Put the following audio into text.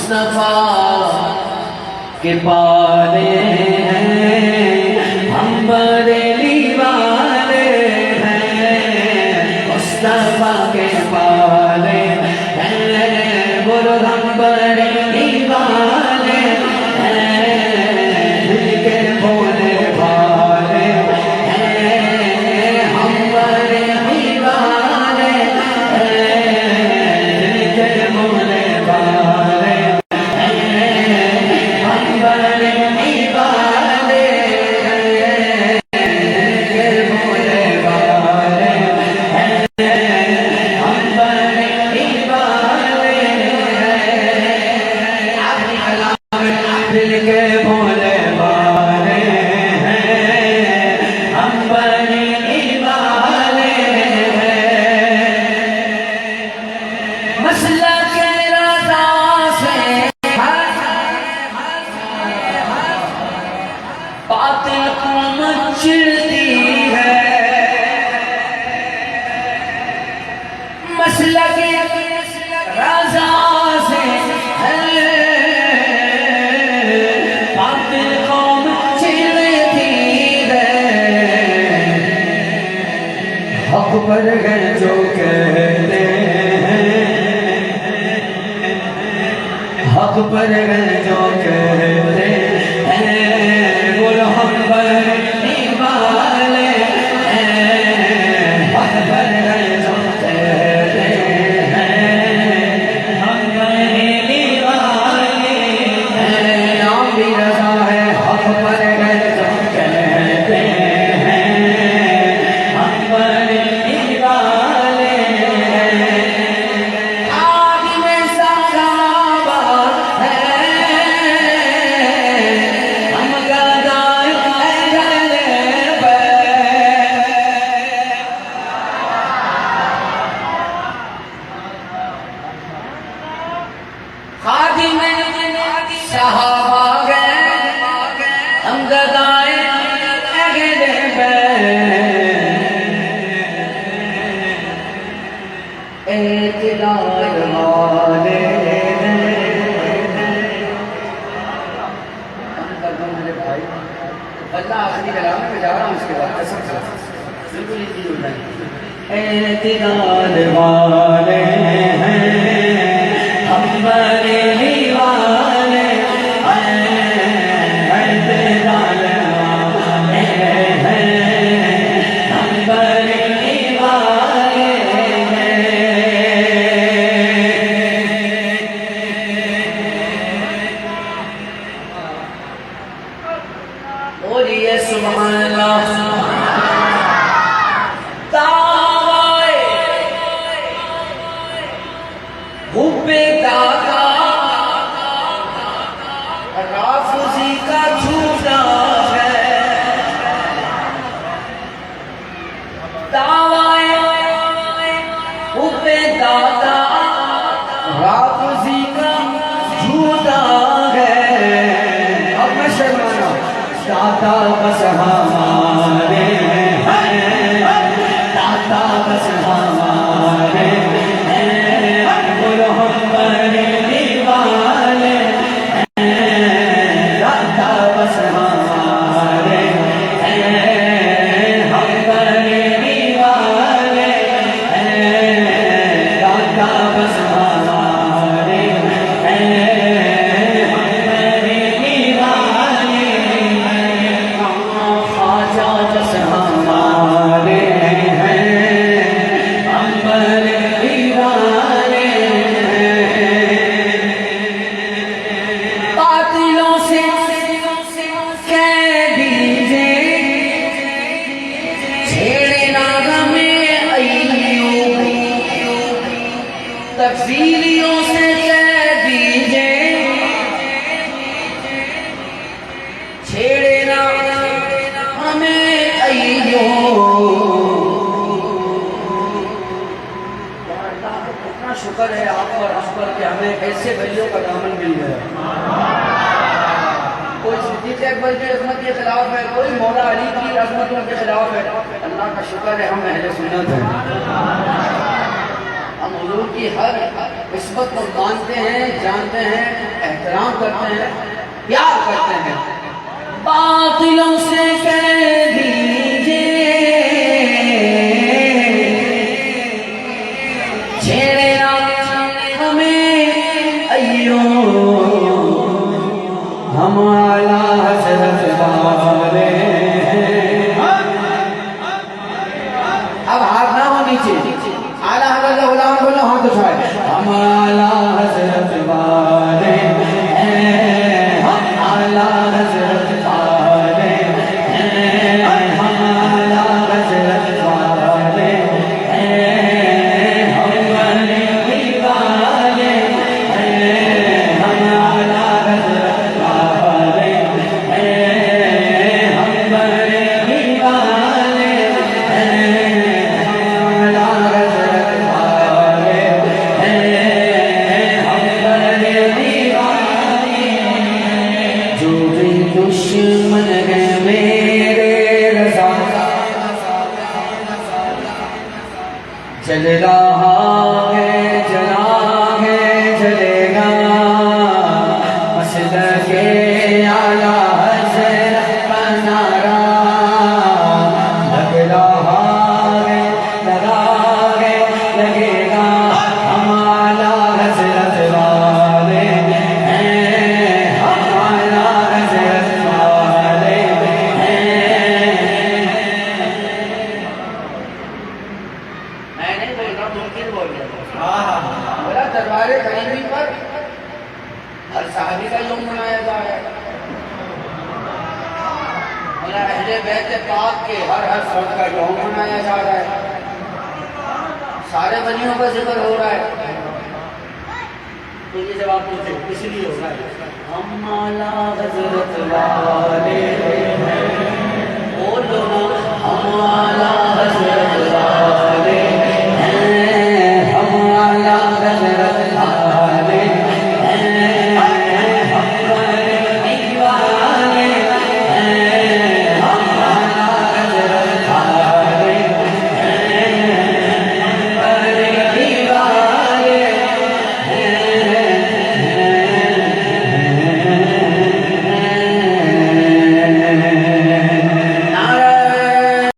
मुस्तफा के पाले हैं, हम बरेली वाले हैं। मुस्तफा के पाले हैं, बोलो हम बरेली वाले हैं। दिल के भोले भाले हैं, हम बरेली वाले हैं। दिल के भोले भाले चिढ़ती है। मसलक राजा से है, बातिल कौम चिढ़ती है। हक पर है जो कहते हैं, हक पर है जो कहते हैं। बोलो हम पर एतिदाल वाले हैं, हम बरेली वाले हैं। एतिदाल वाले हैं, हम बरेली वाले हैं। बोलिए सुभान अल्लाह। राफुजी का झूठा है दावाए हुब्बे दादा, राफुजी का झूठा है। अब मैं शर्माना दाता बस हमारे हैं, दाता बस हमारे हैं। बोलो हम बरेली वाले तफसीलियों से कह दीजिए, छेड़े ना हमें अय्यो। इतना शुक्र है आप पर हम पर कि हमें ऐसे वलियों का दामन मिल गया। कोई सिद्दीक़ अकबर की अज़मत के खिलाफ है, कोई मौला अली की अज़मतों के खिलाफ है। अल्लाह का शुक्र है हम अहले सुन्नत हैं। हम हुजूर की हर इस्मत को मानते हैं, जानते हैं, एहतराम करते हैं, प्यार करते हैं। बातिलों से कह दीजिए छेड़े ना हमें अय्यो, हम आला हज़रत वाले। अब हाथ ना हो नीचे, आला हज़रत गुलाम बोलो, हाथ उठाए। हम आला हज़रत वाले हैं, हम आला हज़रत वाले हैं, हम आला हज़रत वाले हैं, हम बरेलवी वाले हैं, हम आला हज़रत वाले हैं, हम बरेलवी वाले हैं, हम आला हज़रत वाले हैं, हम बरेलवी वाले हैं। जो भी दुश्मन है मेरे रज़ा जल रहा है, जला है, जलेगा मसलके आला हज़रत का नारा लग रहा है, लगा है, लगेगा। हम आला हज़रत वाले हैं, हम आला हज़रत वाले हैं। मैं नहीं बोल रहा, मुमकिन बोल रहा हूँ। बोला दरबारे गरीबी पर हर साहबी का यौम मनाया जा रहा है। बोला अहले बैत पाक के हर फर्द का यौम मनाया जा रहा है। सारे वलियों का जिक्र हो रहा है। तो ये जवाब पूछे इसलिए हो रहा है, हम आला हज़रत वाले हैं।